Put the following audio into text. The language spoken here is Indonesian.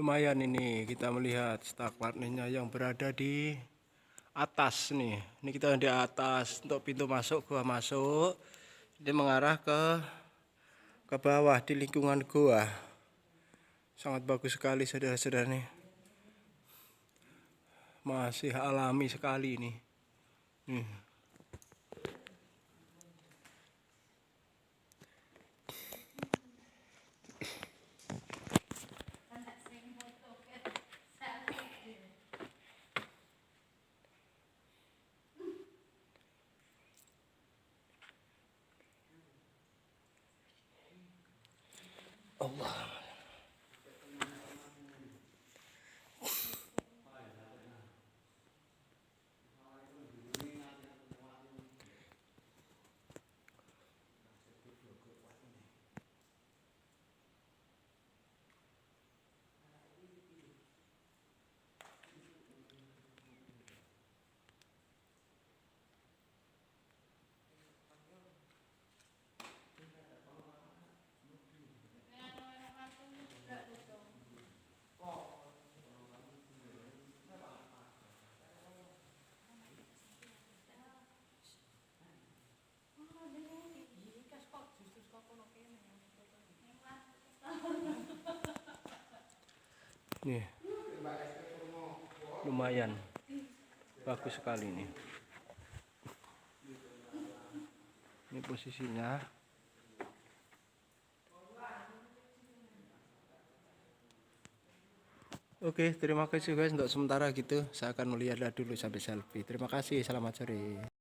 Lumayan ini kita melihat stak warnanya yang berada di atas nih. Ini kita di atas untuk pintu masuk gua masuk. Ini mengarah ke bawah di lingkungan gua. Sangat bagus sekali saudara-saudara nih. Masih alami sekali nih. Nih. Allah. Nih, lumayan bagus sekali nih. Ini posisinya. Oke, terima kasih guys untuk sementara gitu. Saya akan melihat dulu sampai selfie. Terima kasih, selamat sore.